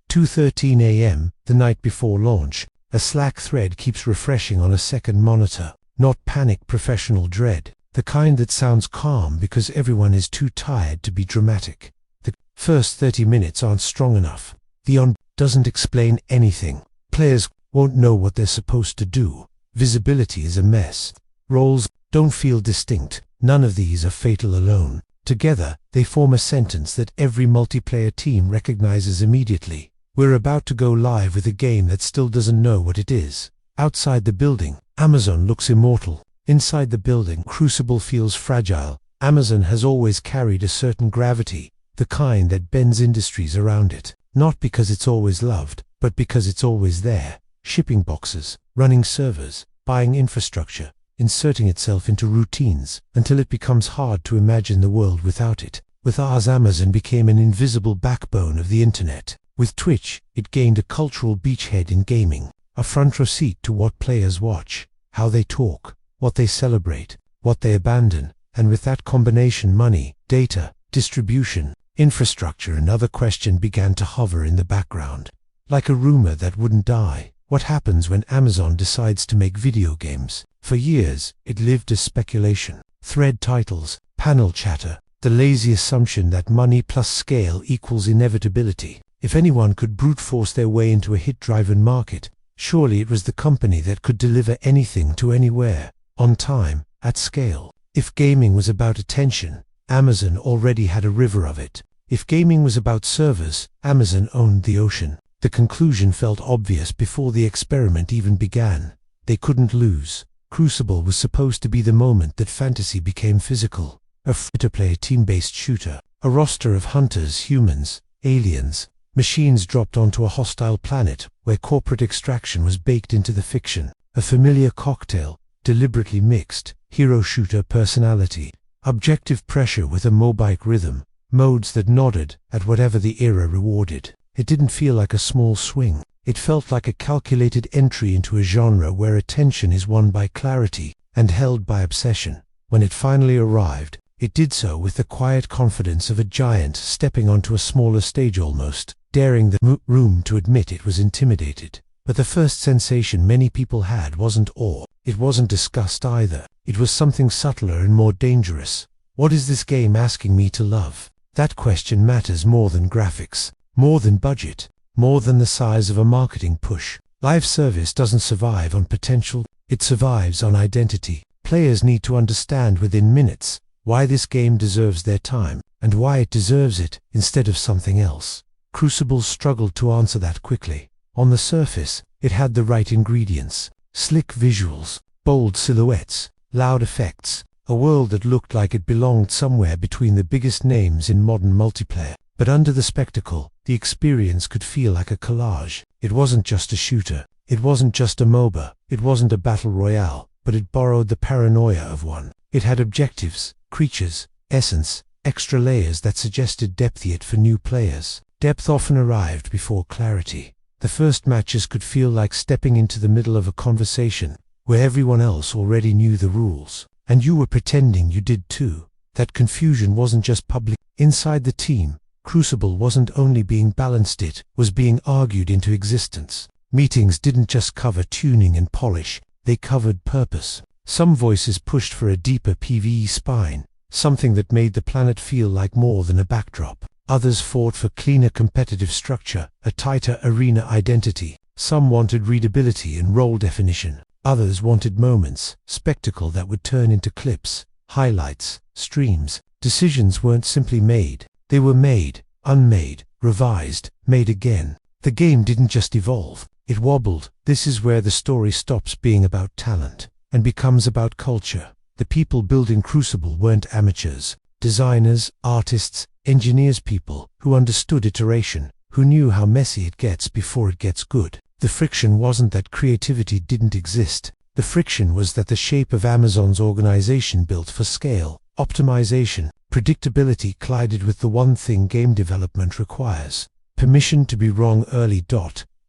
2:13 a.m., the night before launch. A Slack thread keeps refreshing on a second monitor. Not panic, professional dread. The kind that sounds calm because everyone is too tired to be dramatic. The first 30 minutes aren't strong enough. The on doesn't explain anything. Players won't know what they're supposed to do. Visibility is a mess. Roles don't feel distinct. None of these are fatal alone. Together, they form a sentence that every multiplayer team recognizes immediately. We're about to go live with a game that still doesn't know what it is. Outside the building, Amazon looks immortal. Inside the building, Crucible feels fragile. Amazon has always carried a certain gravity, the kind that bends industries around it. Not because it's always loved, but because it's always there. Shipping boxes, running servers, buying infrastructure, inserting itself into routines, until it becomes hard to imagine the world without it. With ours, Amazon became an invisible backbone of the internet. With Twitch, it gained a cultural beachhead in gaming, a front row seat to what players watch, how they talk, what they celebrate, what they abandon, and with that combination, money, data, distribution, infrastructure, another question began to hover in the background. Like a rumor that wouldn't die. What happens when Amazon decides to make video games? For years, it lived as speculation. Thread titles, panel chatter, the lazy assumption that money plus scale equals inevitability. If anyone could brute force their way into a hit-driven market, surely it was the company that could deliver anything to anywhere, on time, at scale. If gaming was about attention, Amazon already had a river of it. If gaming was about servers, Amazon owned the ocean. The conclusion felt obvious before the experiment even began. They couldn't lose. Crucible was supposed to be the moment that fantasy became physical. A free-to-play team-based shooter. A roster of hunters, humans, aliens, machines dropped onto a hostile planet where corporate extraction was baked into the fiction. A familiar cocktail, deliberately mixed. Hero shooter personality. Objective pressure with a mobile rhythm. Modes that nodded at whatever the era rewarded. It didn't feel like a small swing. It felt like a calculated entry into a genre where attention is won by clarity and held by obsession. When it finally arrived, it did so with the quiet confidence of a giant stepping onto a smaller stage, almost daring the room to admit it was intimidated. But the first sensation many people had wasn't awe. It wasn't disgust either. It was something subtler and more dangerous. What is this game asking me to love? That question matters more than graphics, more than budget, more than the size of a marketing push. Live service doesn't survive on potential, it survives on identity. Players need to understand within minutes why this game deserves their time, and why it deserves it instead of something else. Crucible struggled to answer that quickly. On the surface, it had the right ingredients. Slick visuals, bold silhouettes, loud effects, a world that looked like it belonged somewhere between the biggest names in modern multiplayer. But under the spectacle, the experience could feel like a collage. It wasn't just a shooter. It wasn't just a MOBA. It wasn't a battle royale, but it borrowed the paranoia of one. It had objectives, creatures, essence, extra layers that suggested depth, yet for new players. Depth often arrived before clarity. The first matches could feel like stepping into the middle of a conversation where everyone else already knew the rules, and you were pretending you did too. That confusion wasn't just public. Inside the team, Crucible wasn't only being balanced, it was being argued into existence. Meetings didn't just cover tuning and polish, they covered purpose. Some voices pushed for a deeper PvE spine, something that made the planet feel like more than a backdrop. Others fought for cleaner competitive structure, a tighter arena identity. Some wanted readability and role definition. Others wanted moments, spectacle that would turn into clips, highlights, streams. Decisions weren't simply made. They were made, unmade, revised, made again. The game didn't just evolve, it wobbled. This is where the story stops being about talent and becomes about culture. The people building Crucible weren't amateurs. Designers, artists, engineers, people who understood iteration, who knew how messy it gets before it gets good. The friction wasn't that creativity didn't exist. The friction was that the shape of Amazon's organization built for scale, optimization, predictability collided with the one thing game development requires: permission to be wrong early.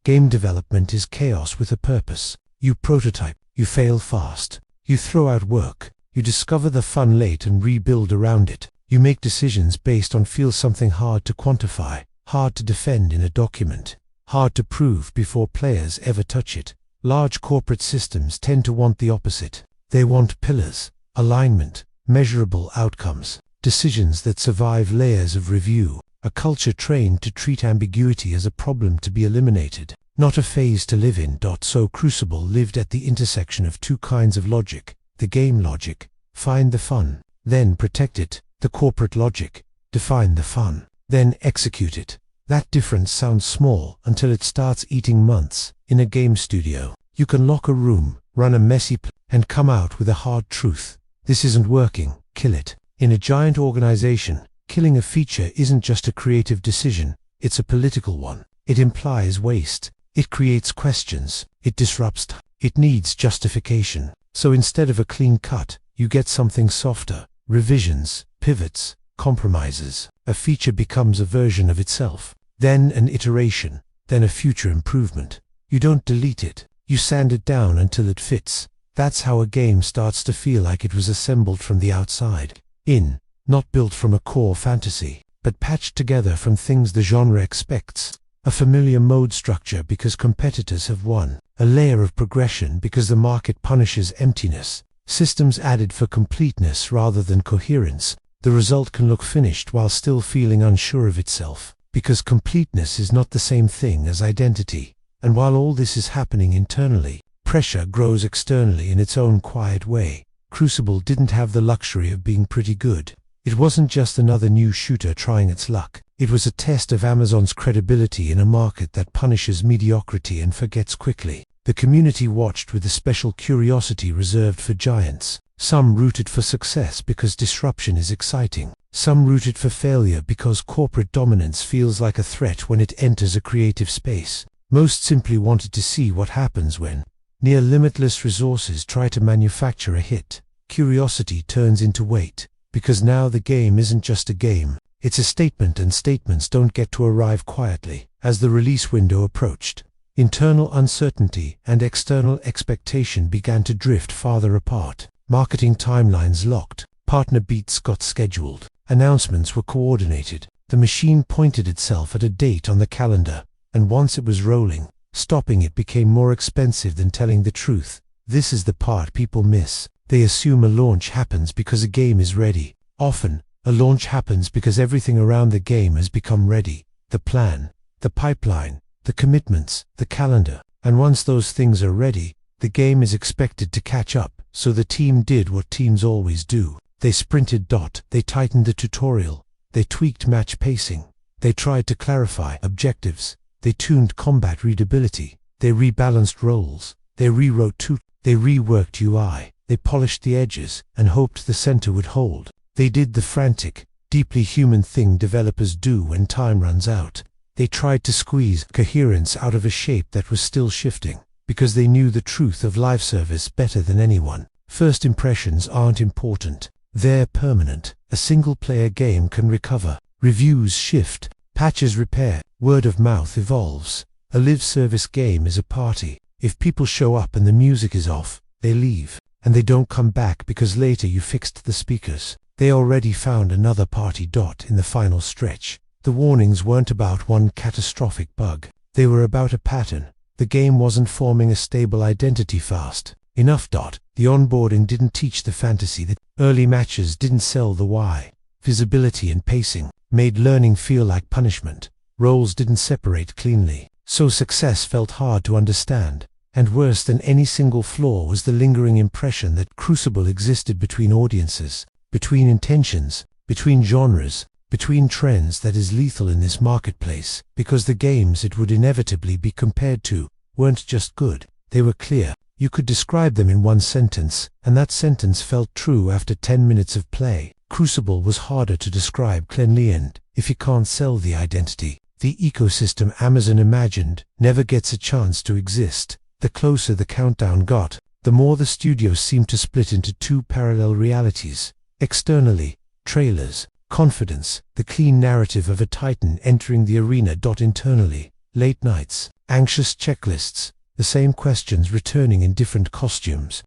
Game development is chaos with a purpose. You prototype, you fail fast, you throw out work, you discover the fun late and rebuild around it. You make decisions based on something hard to quantify, hard to defend in a document. hard to prove before players ever touch it. Large corporate systems tend to want the opposite. They want pillars, alignment, measurable outcomes, decisions that survive layers of review, a culture trained to treat ambiguity as a problem to be eliminated, not a phase to live in. So Crucible lived at the intersection of two kinds of logic: the game logic, find the fun, then protect it; the corporate logic, define the fun, then execute it. That difference sounds small until it starts eating months. In a game studio, you can lock a room, run a messy play, and come out with a hard truth: this isn't working, kill it. In a giant organization, killing a feature isn't just a creative decision, it's a political one. It implies waste, it creates questions, it disrupts time, it needs justification. So instead of a clean cut, you get something softer: revisions, pivots, compromises. A feature becomes a version of itself, then an iteration, then a future improvement. You don't delete it, you sand it down until it fits. That's how a game starts to feel like it was assembled from the outside in, not built from a core fantasy, but patched together from things the genre expects. A familiar mode structure because competitors have won, a layer of progression because the market punishes emptiness, systems added for completeness rather than coherence. The result can look finished while still feeling unsure of itself, because completeness is not the same thing as identity. And while all this is happening internally, pressure grows externally in its own quiet way. Crucible didn't have the luxury of being pretty good. It wasn't just another new shooter trying its luck. It was a test of Amazon's credibility in a market that punishes mediocrity and forgets quickly. The community watched with a special curiosity reserved for giants. Some rooted for success because disruption is exciting. Some rooted for failure because corporate dominance feels like a threat when it enters a creative space. Most simply wanted to see what happens when near limitless resources try to manufacture a hit. Curiosity turns into weight, because now the game isn't just a game, it's a statement, and statements don't get to arrive quietly. As the release window approached, internal uncertainty and external expectation began to drift farther apart. Marketing timelines locked, partner beats got scheduled, announcements were coordinated. The machine pointed itself at a date on the calendar, and once it was rolling, stopping it became more expensive than telling the truth. This is the part people miss. They assume a launch happens because a game is ready. Often, a launch happens because everything around the game has become ready: the plan, the pipeline, the commitments, the calendar. And once those things are ready, the game is expected to catch up. So the team did what teams always do. They sprinted. They tightened the tutorial. They tweaked match pacing. They tried to clarify objectives. They tuned combat readability. They rebalanced roles. They rewrote they reworked UI. They polished the edges and hoped the center would hold. They did the frantic, deeply human thing developers do when time runs out. They tried to squeeze coherence out of a shape that was still shifting, because they knew the truth of live service better than anyone. First impressions aren't important. They're permanent. A single-player game can recover. Reviews shift. Patches repair. Word of mouth evolves. A live service game is a party. If people show up and the music is off, they leave. And they don't come back because later you fixed the speakers. They already found another party. In the final stretch, the warnings weren't about one catastrophic bug. They were about a pattern. The game wasn't forming a stable identity fast enough. The onboarding didn't teach the fantasy that early matches didn't sell the why. Visibility and pacing made learning feel like punishment. Roles didn't separate cleanly, so success felt hard to understand. And worse than any single flaw was the lingering impression that Crucible existed between audiences, between intentions, between genres, between trends that is lethal in this marketplace, because the games it would inevitably be compared to weren't just good, they were clear. You could describe them in one sentence, and that sentence felt true after 10 minutes of play. Crucible was harder to describe cleanly, and if you can't sell the identity, the ecosystem Amazon imagined never gets a chance to exist. The closer the countdown got, the more the studio seemed to split into two parallel realities. Externally, trailers, confidence, the clean narrative of a titan entering the arena. Internally, late nights, anxious checklists, the same questions returning in different costumes.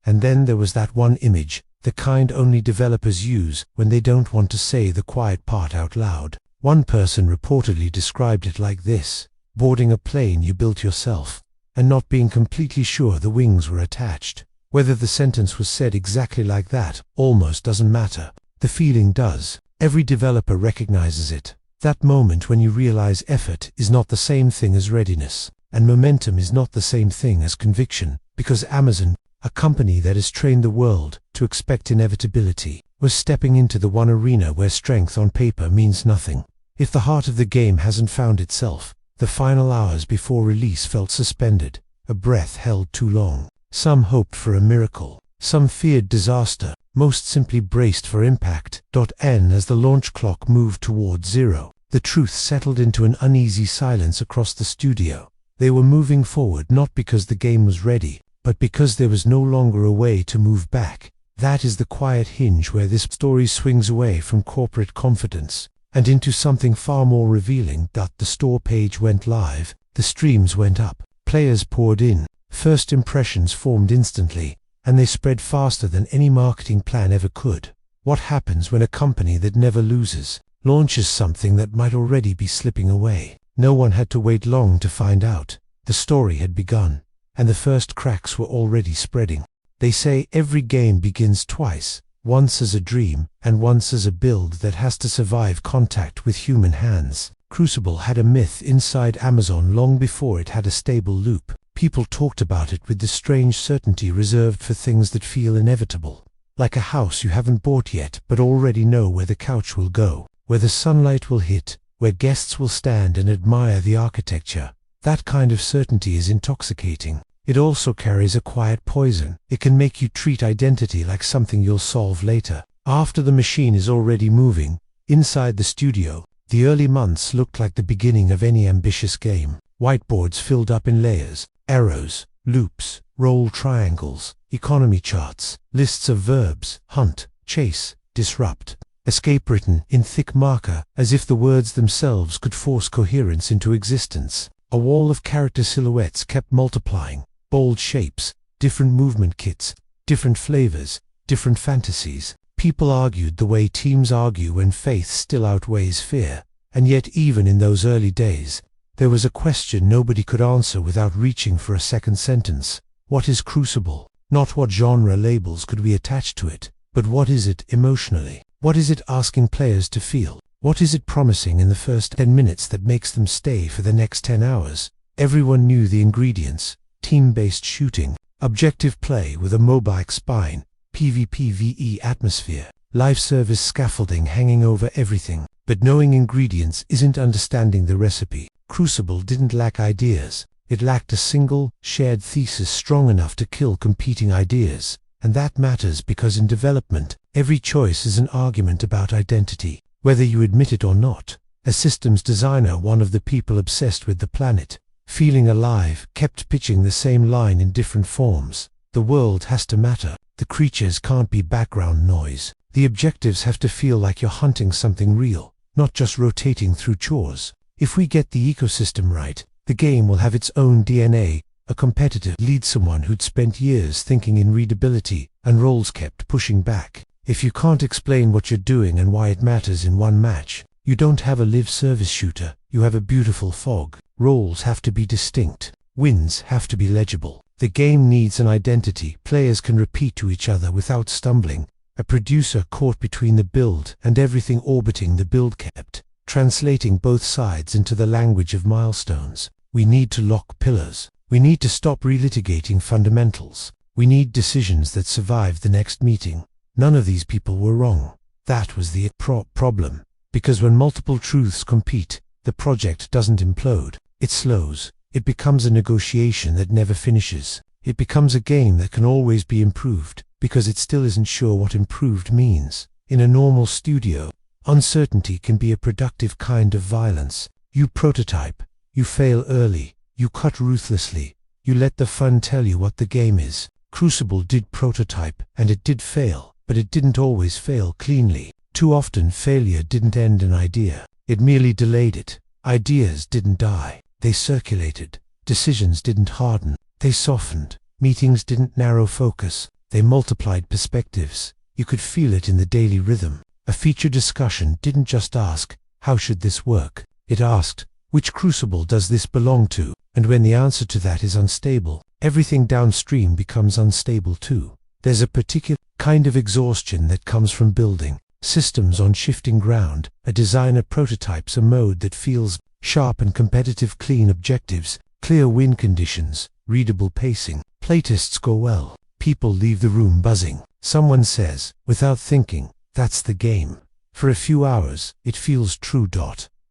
And then there was that one image, the kind only developers use when they don't want to say the quiet part out loud. One person reportedly described it like this: boarding a plane you built yourself, and not being completely sure the wings were attached. Whether the sentence was said exactly like that almost doesn't matter. The feeling does. Every developer recognizes it. That moment when you realize effort is not the same thing as readiness, and momentum is not the same thing as conviction, because Amazon, a company that has trained the world to expect inevitability, was stepping into the one arena where strength on paper means nothing. If the heart of the game hasn't found itself, the final hours before release felt suspended, a breath held too long. Some hoped for a miracle, some feared disaster, most simply braced for impact. As the launch clock moved towards zero, the truth settled into an uneasy silence across the studio. They were moving forward not because the game was ready, but because there was no longer a way to move back. That is the quiet hinge where this story swings away from corporate confidence and into something far more revealing. The store page went live, the streams went up, players poured in, first impressions formed instantly, and they spread faster than any marketing plan ever could. What happens when a company that never loses launches something that might already be slipping away? No one had to wait long to find out. The story had begun, and the first cracks were already spreading. They say every game begins twice, once as a dream, and once as a build that has to survive contact with human hands. Crucible had a myth inside Amazon long before it had a stable loop. People talked about it with the strange certainty reserved for things that feel inevitable. Like a house you haven't bought yet but already know where the couch will go, where the sunlight will hit, where guests will stand and admire the architecture. That kind of certainty is intoxicating. It also carries a quiet poison. It can make you treat identity like something you'll solve later, after the machine is already moving. Inside the studio, the early months looked like the beginning of any ambitious game. Whiteboards filled up in layers, arrows, loops, roll triangles, economy charts, lists of verbs, hunt, chase, disrupt, escape written in thick marker, as if the words themselves could force coherence into existence. A wall of character silhouettes kept multiplying, bold shapes, different movement kits, different flavors, different fantasies. People argued the way teams argue when faith still outweighs fear, and yet even in those early days, there was a question nobody could answer without reaching for a second sentence. What is Crucible? Not what genre labels could we attach to it, but what is it emotionally? What is it asking players to feel? What is it promising in the first 10 minutes that makes them stay for the next 10 hours? Everyone knew the ingredients: team-based shooting, objective play with a mobile spine, PvPvE atmosphere, live service scaffolding hanging over everything. But knowing ingredients isn't understanding the recipe. Crucible didn't lack ideas. It lacked a single, shared thesis strong enough to kill competing ideas. And that matters because in development, every choice is an argument about identity, whether you admit it or not. A systems designer, one of the people obsessed with the planet, feeling alive, kept pitching the same line in different forms. The world has to matter. The creatures can't be background noise. The objectives have to feel like you're hunting something real, not just rotating through chores. If we get the ecosystem right, the game will have its own DNA, a competitive lead, someone who'd spent years thinking in readability, and roles kept pushing back. If you can't explain what you're doing and why it matters in one match, you don't have a live service shooter, you have a beautiful fog. Roles have to be distinct. Wins have to be legible. The game needs an identity players can repeat to each other without stumbling. A producer caught between the build and everything orbiting the build kept translating both sides into the language of milestones. We need to lock pillars. We need to stop relitigating fundamentals. We need decisions that survive the next meeting. None of these people were wrong. That was the problem. Because when multiple truths compete, the project doesn't implode. It slows. It becomes a negotiation that never finishes. It becomes a game that can always be improved, because it still isn't sure what improved means. In a normal studio, uncertainty can be a productive kind of violence. You prototype, you fail early, you cut ruthlessly, you let the fun tell you what the game is. Crucible did prototype, and it did fail, but it didn't always fail cleanly. Too often failure didn't end an idea, it merely delayed it. Ideas didn't die, they circulated. Decisions didn't harden, they softened. Meetings didn't narrow focus, they multiplied perspectives. You could feel it in the daily rhythm. A feature discussion didn't just ask, how should this work? It asked, Which Crucible does this belong to? And when the answer to that is unstable, everything downstream becomes unstable too. There's a particular kind of exhaustion that comes from building systems on shifting ground. A designer prototypes a mode that feels sharp and competitive, clean objectives, clear win conditions, readable pacing. Playtests go well. People leave the room buzzing. Someone says, without thinking, that's the game. For a few hours, it feels true.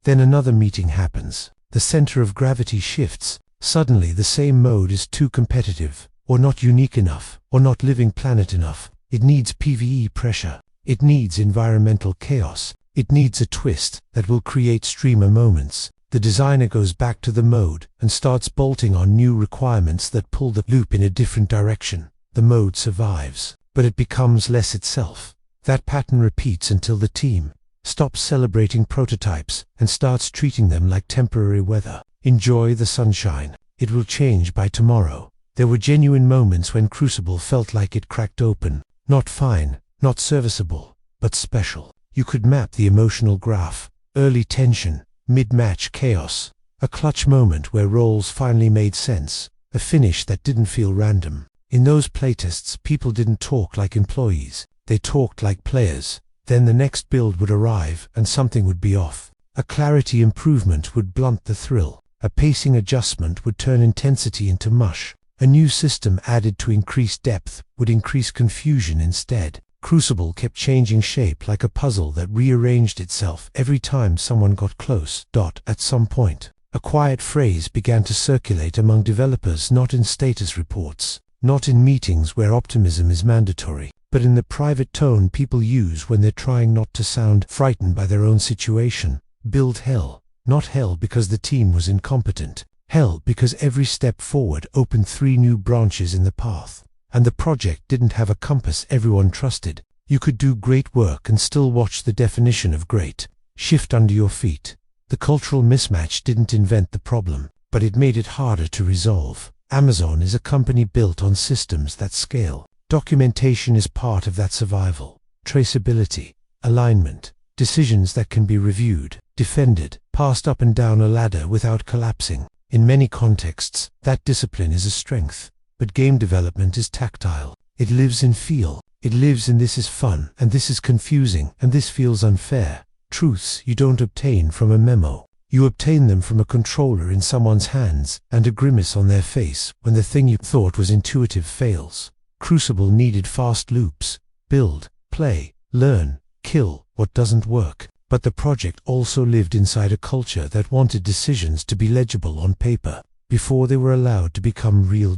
Then another meeting happens. The center of gravity shifts. Suddenly the same mode is too competitive, or not unique enough, or not living planet enough. It needs PvE pressure. It needs environmental chaos. It needs a twist that will create streamer moments. The designer goes back to the mode and starts bolting on new requirements that pull the loop in a different direction. The mode survives, but it becomes less itself. That pattern repeats until the team stops celebrating prototypes and starts treating them like temporary weather. Enjoy the sunshine. It will change by tomorrow. There were genuine moments when Crucible felt like it cracked open. Not fine, not serviceable, but special. You could map the emotional graph. Early tension, mid-match chaos. A clutch moment where roles finally made sense. A finish that didn't feel random. In those playtests, people didn't talk like employees. They talked like players. Then the next build would arrive and something would be off. A clarity improvement would blunt the thrill. A pacing adjustment would turn intensity into mush. A new system added to increase depth would increase confusion instead. Crucible kept changing shape like a puzzle that rearranged itself every time someone got close. At some point, a quiet phrase began to circulate among developers, not in status reports, not in meetings where optimism is mandatory, but in the private tone people use when they're trying not to sound frightened by their own situation. Build hell. Not hell because the team was incompetent. Hell because every step forward opened 3 new branches in the path. And the project didn't have a compass everyone trusted. You could do great work and still watch the definition of great shift under your feet. The cultural mismatch didn't invent the problem, but it made it harder to resolve. Amazon is a company built on systems that scale. Documentation is part of that survival. Traceability, alignment, decisions that can be reviewed, defended, passed up and down a ladder without collapsing. In many contexts, that discipline is a strength. But game development is tactile. It lives in feel. It lives in this is fun, and this is confusing, and this feels unfair. Truths you don't obtain from a memo. You obtain them from a controller in someone's hands, and a grimace on their face when the thing you thought was intuitive fails. Crucible needed fast loops. Build, play, learn, kill what doesn't work. But the project also lived inside a culture that wanted decisions to be legible on paper before they were allowed to become real.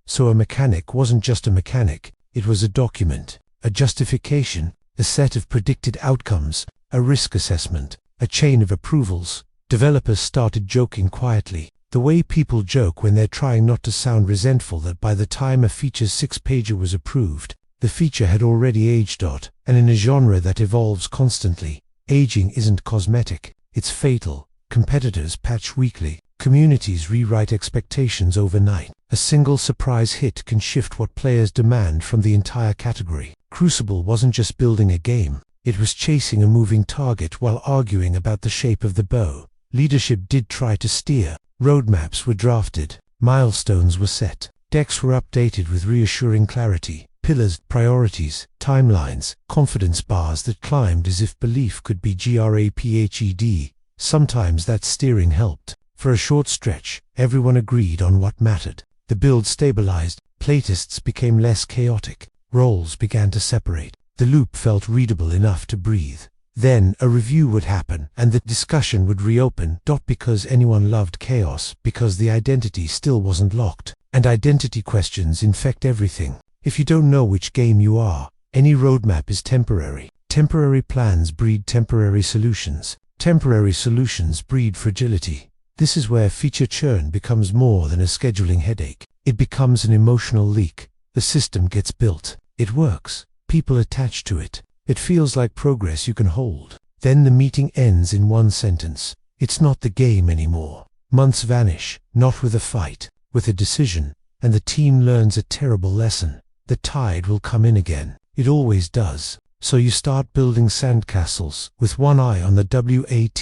So a mechanic wasn't just a mechanic, it was a document, a justification, a set of predicted outcomes, a risk assessment, a chain of approvals. Developers started joking quietly, the way people joke when they're trying not to sound resentful that by the time a feature's 6-pager was approved, the feature had already aged. And in a genre that evolves constantly, aging isn't cosmetic, it's fatal. Competitors patch weekly. Communities rewrite expectations overnight. A single surprise hit can shift what players demand from the entire category. Crucible wasn't just building a game, it was chasing a moving target while arguing about the shape of the bow. Leadership did try to steer. Roadmaps were drafted. Milestones were set. Decks were updated with reassuring clarity. Pillars, priorities, timelines, confidence bars that climbed as if belief could be graphed. Sometimes that steering helped. For a short stretch, everyone agreed on what mattered. The build stabilized, playtests became less chaotic, roles began to separate. The loop felt readable enough to breathe. Then a review would happen, and the discussion would reopen, not because anyone loved chaos, because the identity still wasn't locked. And identity questions infect everything. If you don't know which game you are, any roadmap is temporary. Temporary plans breed temporary solutions. Temporary solutions breed fragility. This is where feature churn becomes more than a scheduling headache. It becomes an emotional leak. The system gets built. It works. People attach to it. It feels like progress you can hold. Then the meeting ends in one sentence. It's not the game anymore. Months vanish, not with a fight, with a decision, and the team learns a terrible lesson. The tide will come in again. It always does. So you start building sandcastles, with one eye on the WATERLINE.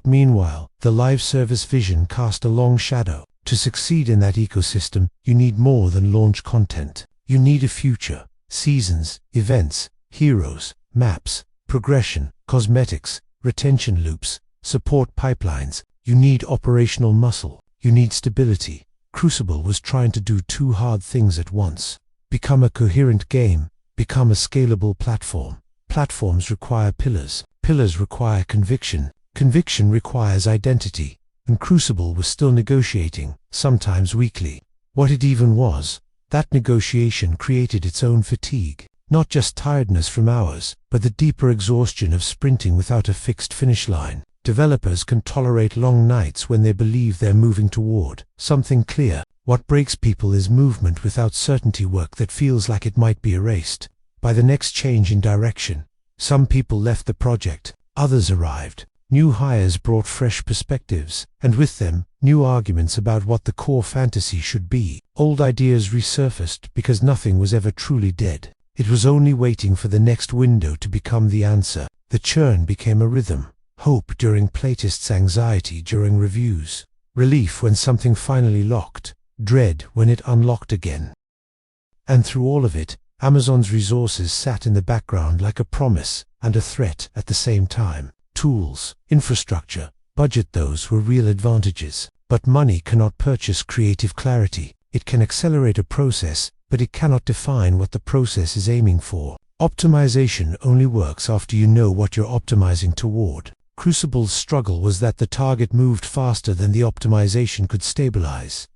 Meanwhile, the live service vision cast a long shadow. To succeed in that ecosystem, you need more than launch content. You need a future, seasons, events, heroes, maps, progression, cosmetics, retention loops, support pipelines. You need operational muscle. You need stability. Crucible was trying to do two hard things at once. Become a coherent game, become a scalable platform. Platforms require pillars. Pillars require conviction. Conviction requires identity. And Crucible was still negotiating, sometimes weekly. What it even was, that negotiation created its own fatigue. Not just tiredness from hours, but the deeper exhaustion of sprinting without a fixed finish line. Developers can tolerate long nights when they believe they're moving toward something clear. What breaks people is movement without certainty, work that feels like it might be erased by the next change in direction. Some people left the project, others arrived. New hires brought fresh perspectives, and with them, new arguments about what the core fantasy should be. Old ideas resurfaced because nothing was ever truly dead. It was only waiting for the next window to become the answer. The churn became a rhythm. Hope during playtests, anxiety during reviews, relief when something finally locked, dread when it unlocked again. And through all of it, Amazon's resources sat in the background like a promise and a threat at the same time. Tools, infrastructure, budget, those were real advantages. But money cannot purchase creative clarity. It can accelerate a process, but it cannot define what the process is aiming for. Optimization only works after you know what you're optimizing toward. Crucible's struggle was that the target moved faster than the optimization could stabilize.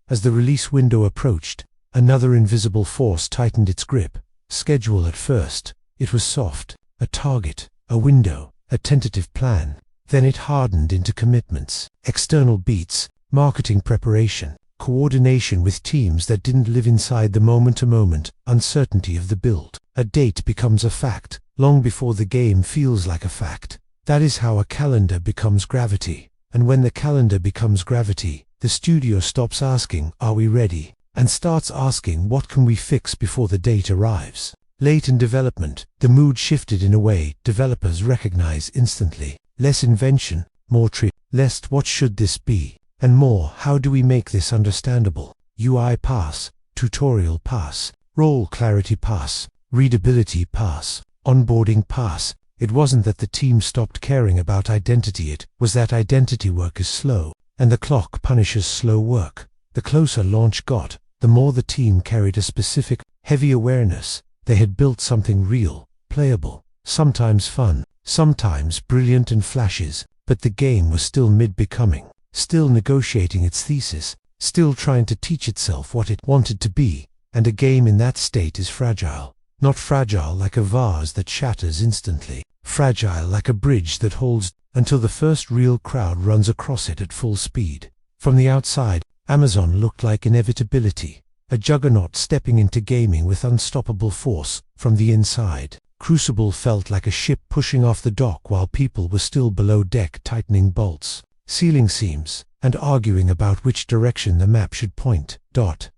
As the release window approached, another invisible force tightened its grip. Schedule. At first, it was soft, a target, a window, a tentative plan. Then it hardened into commitments, external beats, marketing preparation, coordination with teams that didn't live inside the moment-to-moment uncertainty of the build. A date becomes a fact, long before the game feels like a fact. That is how a calendar becomes gravity. And when the calendar becomes gravity, the studio stops asking, "Are we ready?" and starts asking, "What can we fix before the date arrives?" Late in development, the mood shifted in a way developers recognize instantly. Less invention, more less "what should this be?" and more "how do we make this understandable?" UI pass, tutorial pass, role clarity pass, readability pass, onboarding pass. It wasn't that the team stopped caring about identity, it was that identity work is slow, and the clock punishes slow work. The closer launch got, the more the team carried a specific, heavy awareness. They had built something real, playable, sometimes fun, sometimes brilliant in flashes, but the game was still mid-becoming, still negotiating its thesis, still trying to teach itself what it wanted to be, and a game in that state is fragile. Not fragile like a vase that shatters instantly, fragile like a bridge that holds until the first real crowd runs across it at full speed. From the outside, Amazon looked like inevitability, a juggernaut stepping into gaming with unstoppable force. From the inside, Crucible felt like a ship pushing off the dock while people were still below deck tightening bolts, sealing seams, and arguing about which direction the map should point.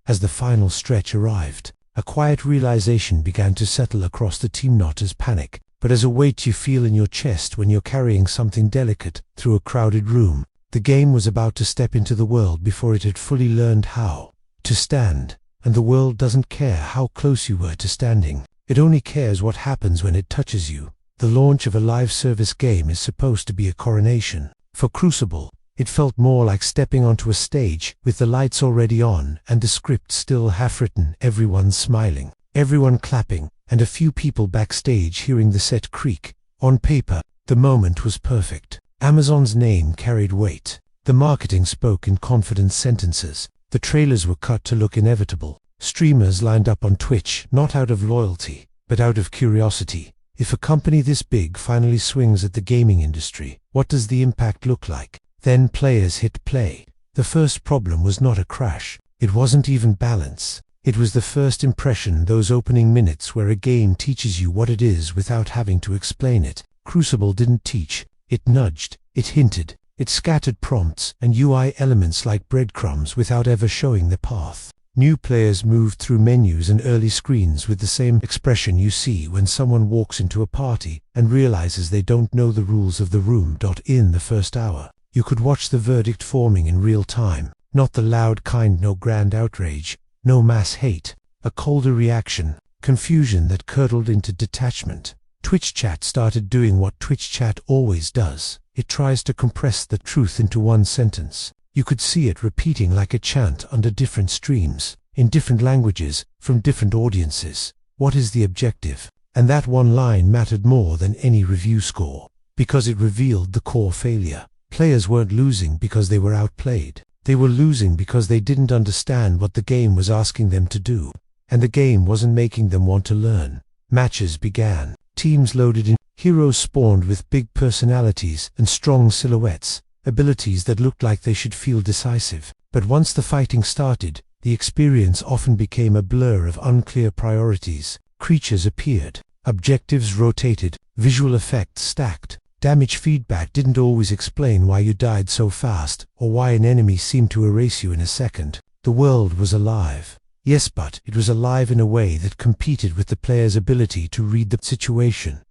As the final stretch arrived, a quiet realization began to settle across the team, not as panic, but as a weight you feel in your chest when you're carrying something delicate through a crowded room. The game was about to step into the world before it had fully learned how to stand, and the world doesn't care how close you were to standing. It only cares what happens when it touches you. The launch of a live service game is supposed to be a coronation. For Crucible, it felt more like stepping onto a stage with the lights already on and the script still half-written, everyone smiling, everyone clapping, and a few people backstage hearing the set creak. On paper, the moment was perfect. Amazon's name carried weight. The marketing spoke in confident sentences. The trailers were cut to look inevitable. Streamers lined up on Twitch, not out of loyalty, but out of curiosity. If a company this big finally swings at the gaming industry, what does the impact look like? Then players hit play. The first problem was not a crash. It wasn't even balance. It was the first impression, those opening minutes where a game teaches you what it is without having to explain it. Crucible didn't teach. It nudged, it hinted, it scattered prompts and UI elements like breadcrumbs without ever showing the path. New players moved through menus and early screens with the same expression you see when someone walks into a party and realizes they don't know the rules of the room. In the first hour, you could watch the verdict forming in real time, not the loud kind, no grand outrage, no mass hate, a colder reaction, confusion that curdled into detachment. Twitch chat started doing what Twitch chat always does. It tries to compress the truth into one sentence. You could see it repeating like a chant under different streams, in different languages, from different audiences. What is the objective? And that one line mattered more than any review score, because it revealed the core failure. Players weren't losing because they were outplayed. They were losing because they didn't understand what the game was asking them to do, and the game wasn't making them want to learn. Matches began. Teams loaded in. Heroes spawned with big personalities and strong silhouettes, abilities that looked like they should feel decisive. But once the fighting started, the experience often became a blur of unclear priorities. Creatures appeared, objectives rotated, visual effects stacked. Damage feedback didn't always explain why you died so fast, or why an enemy seemed to erase you in a second. The world was alive. Yes, but it was alive in a way that competed with the player's ability to read the situation.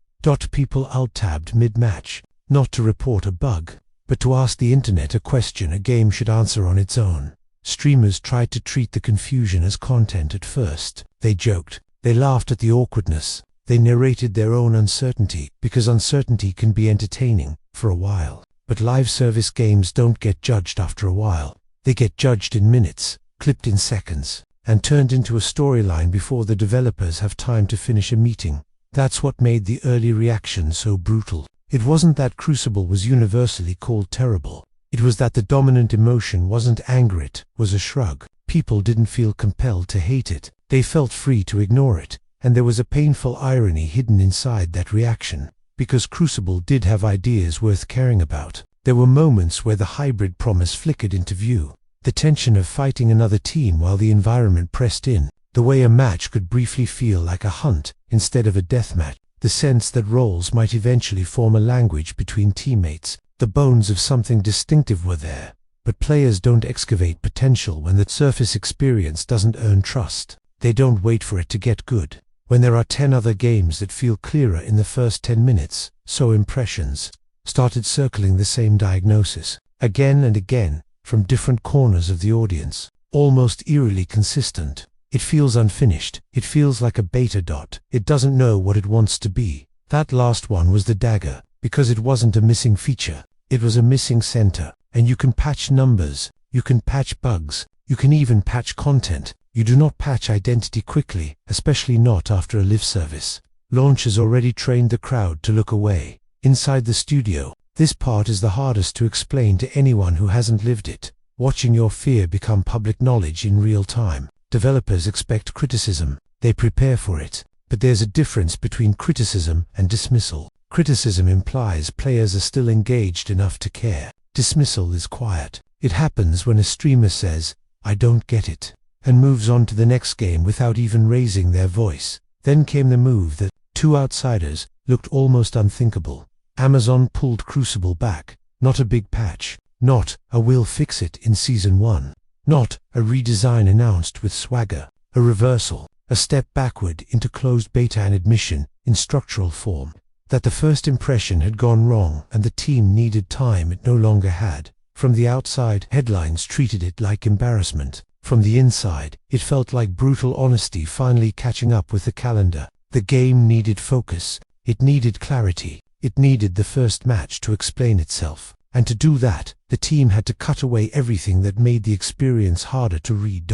People alt-tabbed mid-match, not to report a bug, but to ask the internet a question a game should answer on its own. Streamers tried to treat the confusion as content at first. They joked, they laughed at the awkwardness, they narrated their own uncertainty, because uncertainty can be entertaining, for a while. But live service games don't get judged after a while. They get judged in minutes, clipped in seconds, and turned into a storyline before the developers have time to finish a meeting. That's what made the early reaction so brutal. It wasn't that Crucible was universally called terrible. It was that the dominant emotion wasn't anger, it was a shrug. People didn't feel compelled to hate it. They felt free to ignore it. And there was a painful irony hidden inside that reaction. Because Crucible did have ideas worth caring about. There were moments where the hybrid promise flickered into view. The tension of fighting another team while the environment pressed in. The way a match could briefly feel like a hunt instead of a deathmatch. The sense that roles might eventually form a language between teammates. The bones of something distinctive were there. But players don't excavate potential when the surface experience doesn't earn trust. They don't wait for it to get good. When there are 10 other games that feel clearer in the first 10 minutes, so impressions started circling the same diagnosis, again and again, from different corners of the audience, almost eerily consistent. It feels unfinished. It feels like a beta. It doesn't know what it wants to be. That last one was the dagger, because it wasn't a missing feature. It was a missing center. And you can patch numbers, you can patch bugs, you can even patch content. You do not patch identity quickly, especially not after a live service. Launch has already trained the crowd to look away. Inside the studio, this part is the hardest to explain to anyone who hasn't lived it. Watching your fear become public knowledge in real time. Developers expect criticism. They prepare for it. But there's a difference between criticism and dismissal. Criticism implies players are still engaged enough to care. Dismissal is quiet. It happens when a streamer says, "I don't get it," and moves on to the next game without even raising their voice. Then came the move that, to outsiders, looked almost unthinkable. Amazon pulled Crucible back. Not a big patch. Not a "we'll fix it" in Season 1. Not a redesign announced with swagger. A reversal. A step backward into closed beta and admission, in structural form. That the first impression had gone wrong and the team needed time it no longer had. From the outside, headlines treated it like embarrassment. From the inside, it felt like brutal honesty finally catching up with the calendar. The game needed focus. It needed clarity. It needed the first match to explain itself. And to do that, the team had to cut away everything that made the experience harder to read.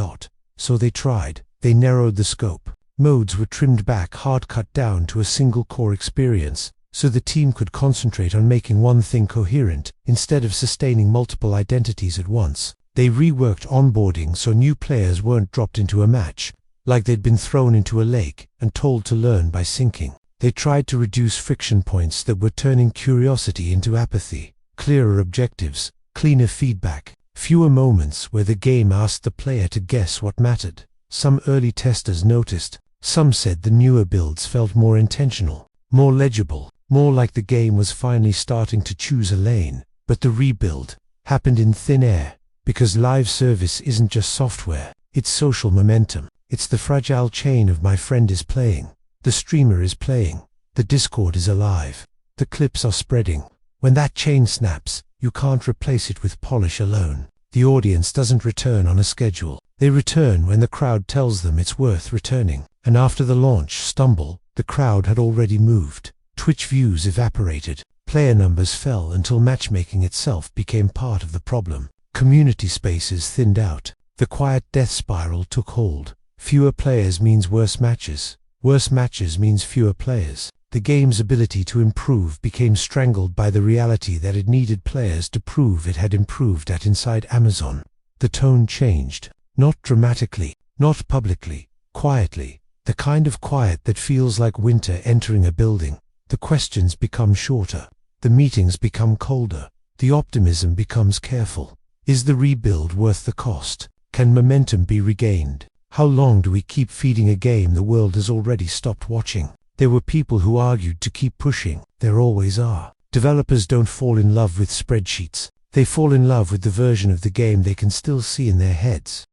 So they tried. They narrowed the scope. Modes were trimmed back, hard cut down to a single core experience, so the team could concentrate on making one thing coherent, instead of sustaining multiple identities at once. They reworked onboarding so new players weren't dropped into a match, like they'd been thrown into a lake and told to learn by sinking. They tried to reduce friction points that were turning curiosity into apathy. Clearer objectives, cleaner feedback, fewer moments where the game asked the player to guess what mattered. Some early testers noticed. Some said the newer builds felt more intentional, more legible, more like the game was finally starting to choose a lane. But the rebuild happened in thin air, because live service isn't just software, It's social momentum. It's the fragile chain of my friend is playing, the streamer is playing, the Discord is alive, the clips are spreading. When that chain snaps, you can't replace it with polish alone. The audience doesn't return on a schedule. They return when the crowd tells them it's worth returning. And after the launch stumble, the crowd had already moved. Twitch views evaporated. Player numbers fell until matchmaking itself became part of the problem. Community spaces thinned out. The quiet death spiral took hold. Fewer players means worse matches. Worse matches means fewer players. The game's ability to improve became strangled by the reality that it needed players to prove it had improved at inside Amazon. The tone changed. Not dramatically, not publicly, quietly. The kind of quiet that feels like winter entering a building. The questions become shorter. The meetings become colder. The optimism becomes careful. Is the rebuild worth the cost? Can momentum be regained? How long do we keep feeding a game the world has already stopped watching? There were people who argued to keep pushing. There always are. Developers don't fall in love with spreadsheets. They fall in love with the version of the game they can still see in their heads.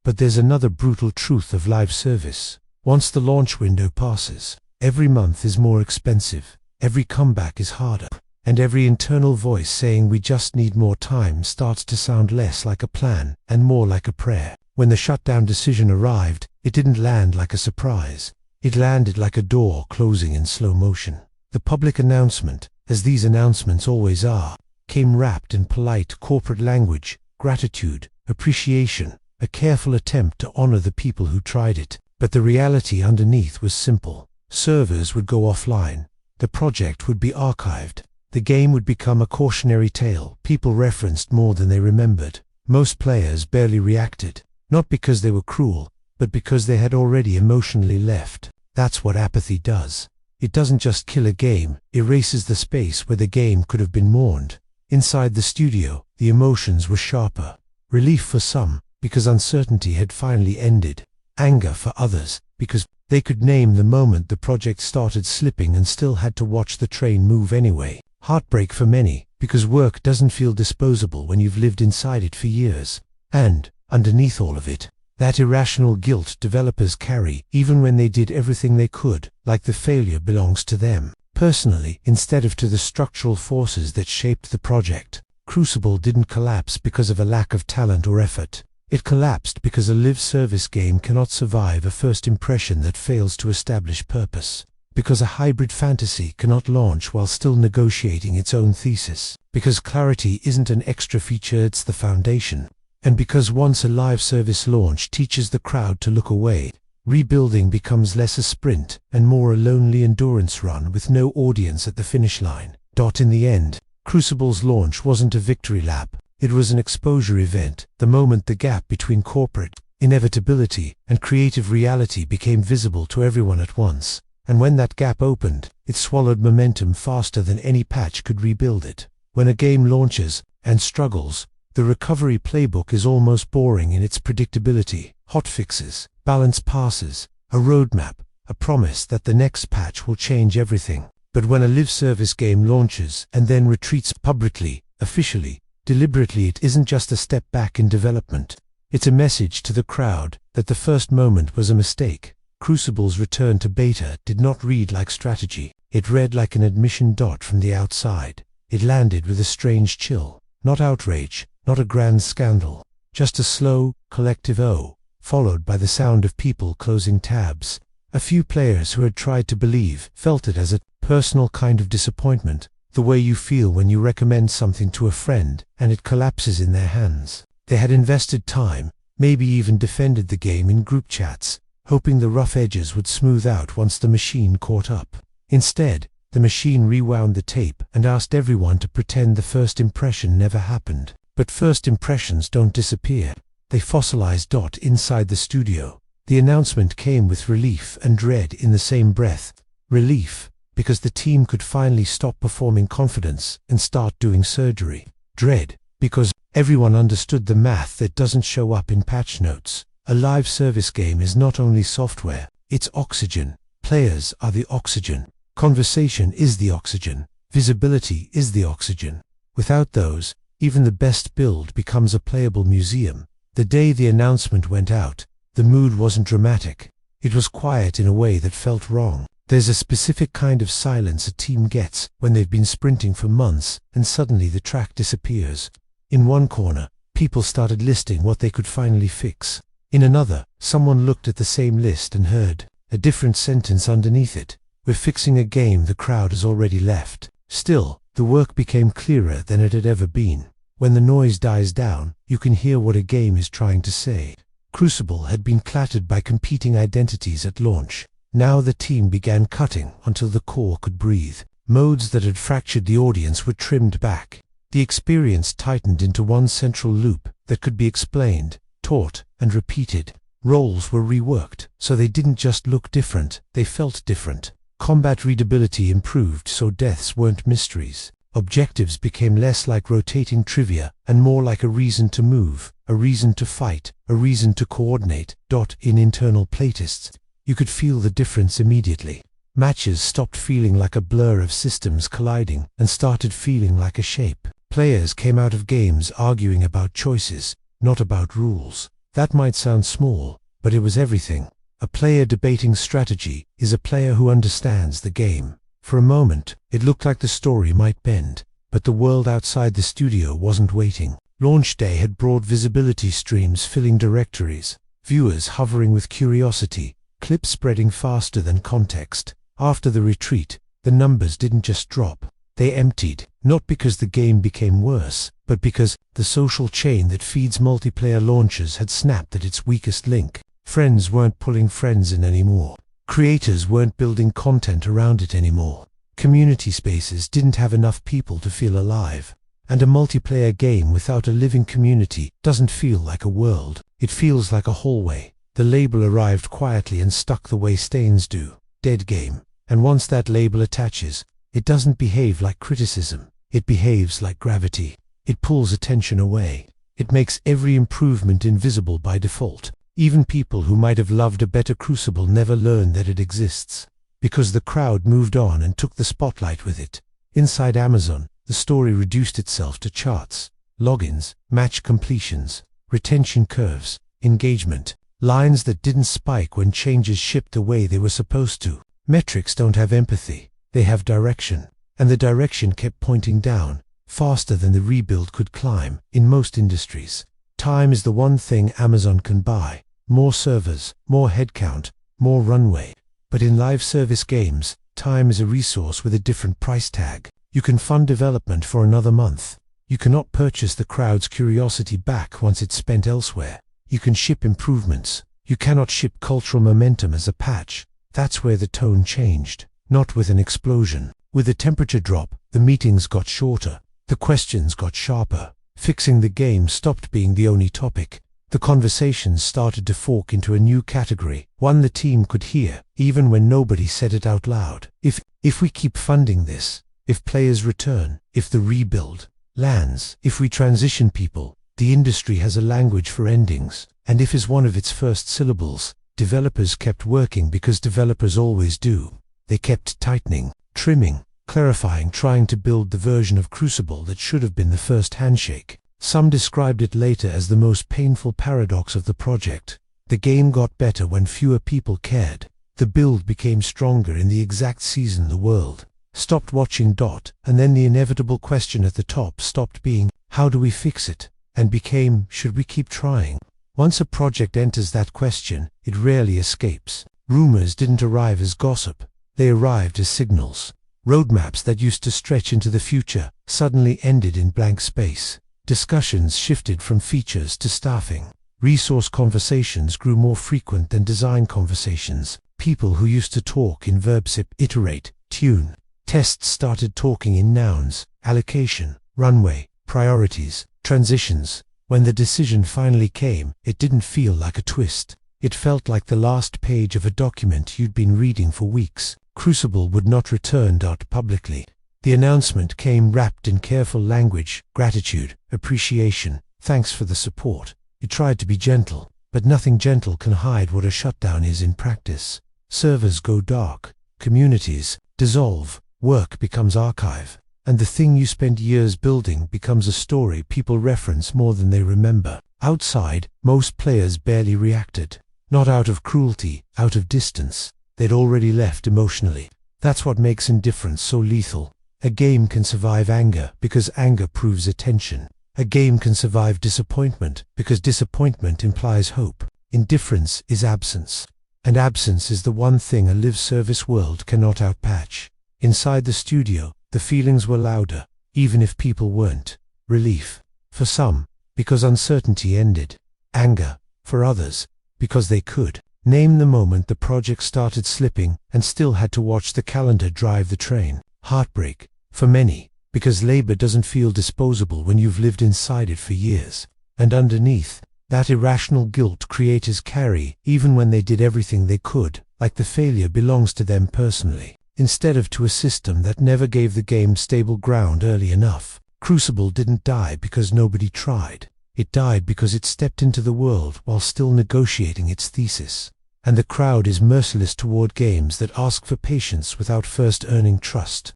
But there's another brutal truth of live service. Once the launch window passes, every month is more expensive, every comeback is harder, and every internal voice saying we just need more time starts to sound less like a plan and more like a prayer. When the shutdown decision arrived, it didn't land like a surprise. It landed like a door closing in slow motion. The public announcement, as these announcements always are, came wrapped in polite corporate language, gratitude, appreciation, a careful attempt to honor the people who tried it. But the reality underneath was simple. Servers would go offline. The project would be archived. The game would become a cautionary tale people referenced more than they remembered. Most players barely reacted, not because they were cruel, but because they had already emotionally left. That's what apathy does. It doesn't just kill a game, it erases the space where the game could have been mourned. Inside the studio, the emotions were sharper. Relief for some, because uncertainty had finally ended. Anger for others, because they could name the moment the project started slipping and still had to watch the train move anyway. Heartbreak for many, because work doesn't feel disposable when you've lived inside it for years. And, underneath all of it, that irrational guilt developers carry, even when they did everything they could, like the failure belongs to them personally, instead of to the structural forces that shaped the project. Crucible didn't collapse because of a lack of talent or effort. It collapsed because a live service game cannot survive a first impression that fails to establish purpose. Because a hybrid fantasy cannot launch while still negotiating its own thesis. Because clarity isn't an extra feature, it's the foundation. And because once a live service launch teaches the crowd to look away, rebuilding becomes less a sprint and more a lonely endurance run with no audience at the finish line. In the end, Crucible's launch wasn't a victory lap. It was an exposure event, the moment the gap between corporate inevitability and creative reality became visible to everyone at once. And when that gap opened, it swallowed momentum faster than any patch could rebuild it. When a game launches and struggles, the recovery playbook is almost boring in its predictability. Hotfixes, balance passes, a roadmap, a promise that the next patch will change everything. But when a live service game launches and then retreats publicly, officially, deliberately, it isn't just a step back in development. It's a message to the crowd that the first moment was a mistake. Crucible's return to beta did not read like strategy. It read like an admission from the outside. It landed with a strange chill. Not outrage, not a grand scandal. Just a slow, collective "oh," followed by the sound of people closing tabs. A few players who had tried to believe felt it as a personal kind of disappointment, the way you feel when you recommend something to a friend and it collapses in their hands. They had invested time, maybe even defended the game in group chats, hoping the rough edges would smooth out once the machine caught up. Instead, the machine rewound the tape and asked everyone to pretend the first impression never happened. But first impressions don't disappear. They fossilize. Inside the studio, the announcement came with relief and dread in the same breath. Relief, because the team could finally stop performing confidence and start doing surgery. Dread, because everyone understood the math that doesn't show up in patch notes. A live service game is not only software, it's oxygen. Players are the oxygen. Conversation is the oxygen. Visibility is the oxygen. Without those, even the best build becomes a playable museum. The day the announcement went out, the mood wasn't dramatic. It was quiet in a way that felt wrong. There's a specific kind of silence a team gets when they've been sprinting for months and suddenly the track disappears. In one corner, people started listing what they could finally fix. In another, someone looked at the same list and heard a different sentence underneath it. We're fixing a game the crowd has already left. Still, the work became clearer than it had ever been. When the noise dies down, you can hear what a game is trying to say. Crucible had been clattered by competing identities at launch. Now the team began cutting until the core could breathe. Modes that had fractured the audience were trimmed back. The experience tightened into one central loop that could be explained, taught, and repeated. Roles were reworked, so they didn't just look different, they felt different. Combat readability improved so deaths weren't mysteries. Objectives became less like rotating trivia and more like a reason to move, a reason to fight, a reason to coordinate. In internal playtests, you could feel the difference immediately. Matches stopped feeling like a blur of systems colliding and started feeling like a shape. Players came out of games arguing about choices, not about rules. That might sound small, but it was everything. A player debating strategy is a player who understands the game. For a moment, it looked like the story might bend, but the world outside the studio wasn't waiting. Launch day had brought visibility streams filling directories, viewers hovering with curiosity, clips spreading faster than context. After the retreat, the numbers didn't just drop, they emptied, not because the game became worse, but because the social chain that feeds multiplayer launches had snapped at its weakest link. Friends weren't pulling friends in anymore. Creators weren't building content around it anymore. Community spaces didn't have enough people to feel alive. And a multiplayer game without a living community doesn't feel like a world. It feels like a hallway. The label arrived quietly and stuck the way stains do. Dead game. And once that label attaches, it doesn't behave like criticism. It behaves like gravity. It pulls attention away. It makes every improvement invisible by default. Even people who might have loved a better Crucible never learn that it exists, because the crowd moved on and took the spotlight with it. Inside Amazon, the story reduced itself to charts, logins, match completions, retention curves, engagement, lines that didn't spike when changes shipped the way they were supposed to. Metrics don't have empathy, they have direction, and the direction kept pointing down, faster than the rebuild could climb. In most industries, time is the one thing Amazon can buy. More servers, more headcount, more runway. But in live service games, time is a resource with a different price tag. You can fund development for another month. You cannot purchase the crowd's curiosity back once it's spent elsewhere. You can ship improvements. You cannot ship cultural momentum as a patch. That's where the tone changed. Not with an explosion. With a temperature drop, the meetings got shorter. The questions got sharper. Fixing the game stopped being the only topic. The conversations started to fork into a new category, one the team could hear, even when nobody said it out loud. If we keep funding this, if players return, if the rebuild lands, if we transition people, the industry has a language for endings, and if is one of its first syllables. Developers kept working because developers always do. They kept tightening, trimming, clarifying, trying to build the version of Crucible that should have been the first handshake. Some described it later as the most painful paradox of the project. The game got better when fewer people cared. The build became stronger in the exact season the world stopped watching. And then the inevitable question at the top stopped being, how do we fix it? And became, should we keep trying? Once a project enters that question, it rarely escapes. Rumors didn't arrive as gossip. They arrived as signals. Roadmaps that used to stretch into the future suddenly ended in blank space. Discussions shifted from features to staffing. Resource conversations grew more frequent than design conversations. People who used to talk in verbs, iterate, tune, test, started talking in nouns, allocation, runway, priorities, transitions. When the decision finally came, it didn't feel like a twist. It felt like the last page of a document you'd been reading for weeks. Crucible would not return publicly. The announcement came wrapped in careful language, gratitude, appreciation, thanks for the support. It tried to be gentle, but nothing gentle can hide what a shutdown is in practice. Servers go dark, communities dissolve, work becomes archive, and the thing you spent years building becomes a story people reference more than they remember. Outside, most players barely reacted. Not out of cruelty, out of distance. They'd already left emotionally. That's what makes indifference so lethal. A game can survive anger because anger proves attention. A game can survive disappointment because disappointment implies hope. Indifference is absence. And absence is the one thing a live-service world cannot outpatch. Inside the studio, the feelings were louder, even if people weren't. Relief, for some, because uncertainty ended. Anger, for others, because they could. Name the moment the project started slipping and still had to watch the calendar drive the train. Heartbreak, for many, because labor doesn't feel disposable when you've lived inside it for years. And underneath, that irrational guilt creators carry even when they did everything they could, like the failure belongs to them personally, instead of to a system that never gave the game stable ground early enough. Crucible didn't die because nobody tried. It died because it stepped into the world while still negotiating its thesis. And the crowd is merciless toward games that ask for patience without first earning trust.